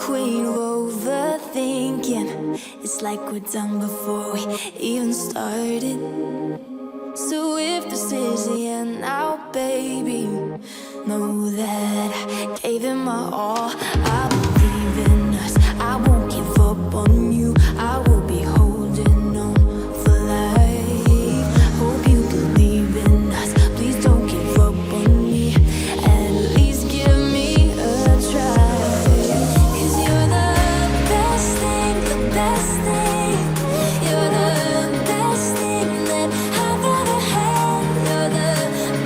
queen of overthinking. It's like we're done before we even started. So if this is the end now, baby, know that I gave it my all. I believe in us, I won't give up on you. I will be holding on for life. Hope you believe in us, please don't give up on me. At least give me a try. 'Cause you're the best thing, the best thing. You're the best thing that I've ever had. You're the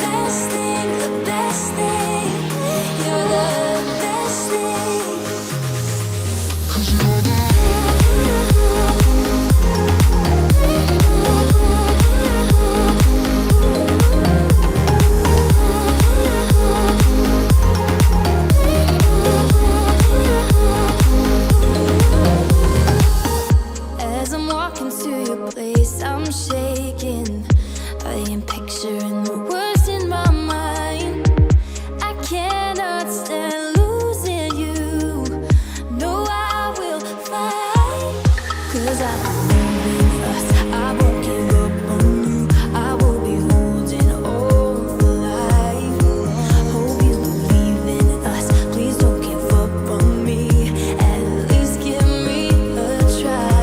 best thing, the best thing. You're the best thing. 'Cause you're the As I'm walking to your place, I'm shaking. I am picturing the words in my mind. I cannot stand losing you. No, I will fight. 'Cause I believe in us, I won't give up on you. I will be holding on for life. Hope you believe in us, please don't give up on me. At least give me a try.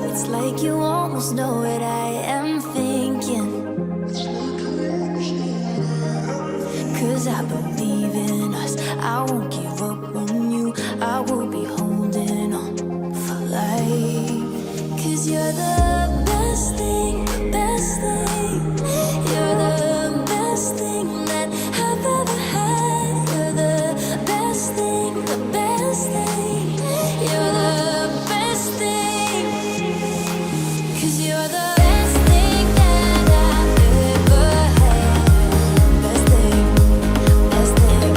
It's like you almost know what I am thinking. 'Cause I believe in us, I won't give up on you. I will be holding on for life. 'Cause you're the best thing, best thing. You're the best thing that I've ever had. You're the best thing, the best thing. You're the best thing. 'Cause you're the best thing that I've ever had. Best thing, best thing.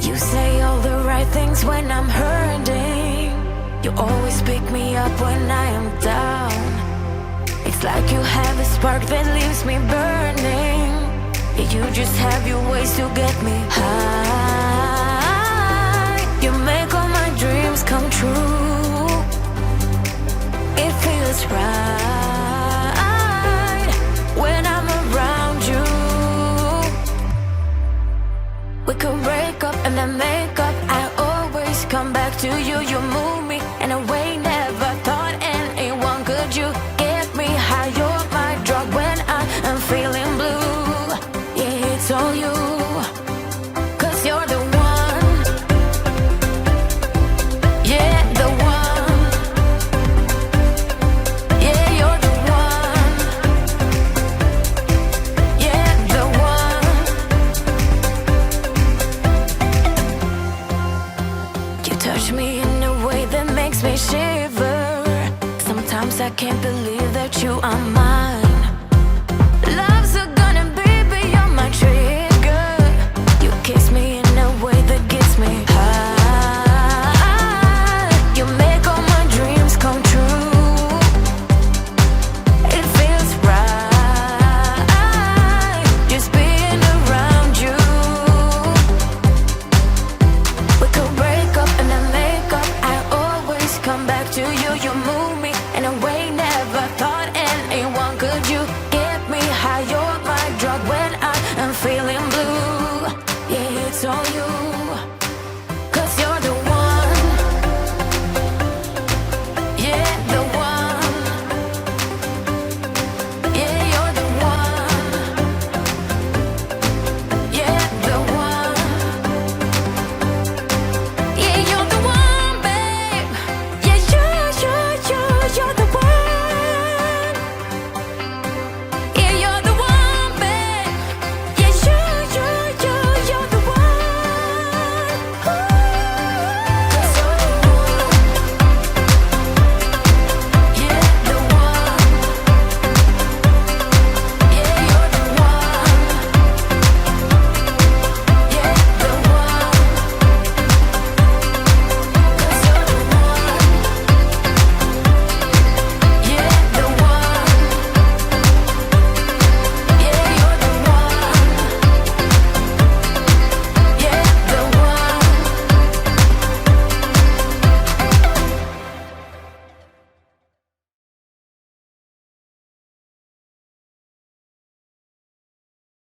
You say all the right things when I'm hurting. You always pick me up when I am down. It's like you have a spark that leaves me burning. Yeah, you just have your ways to get me high. You make all my dreams come true. It feels right when I'm around you. We could break up and then make up. I always come back to you. You move me in a way never thought anyone could. You get me high, you're my drug when I am feeling blue. Yeah, it's all you, 'cause you're the one. Yeah, the one. Yeah, you're the one. Yeah, the one. You touch me in a way that makes me shiver. Sometimes I can't believe that you are mine. Love's a gun and baby, you're my trigger. You kiss me in a way that gets me high. You make all my dreams come true. It feels right just being around you. We could break up and then make up. I always come back to you. You move me in a way never thought anyone could. You get me high, you're my drug when I am feeling blue.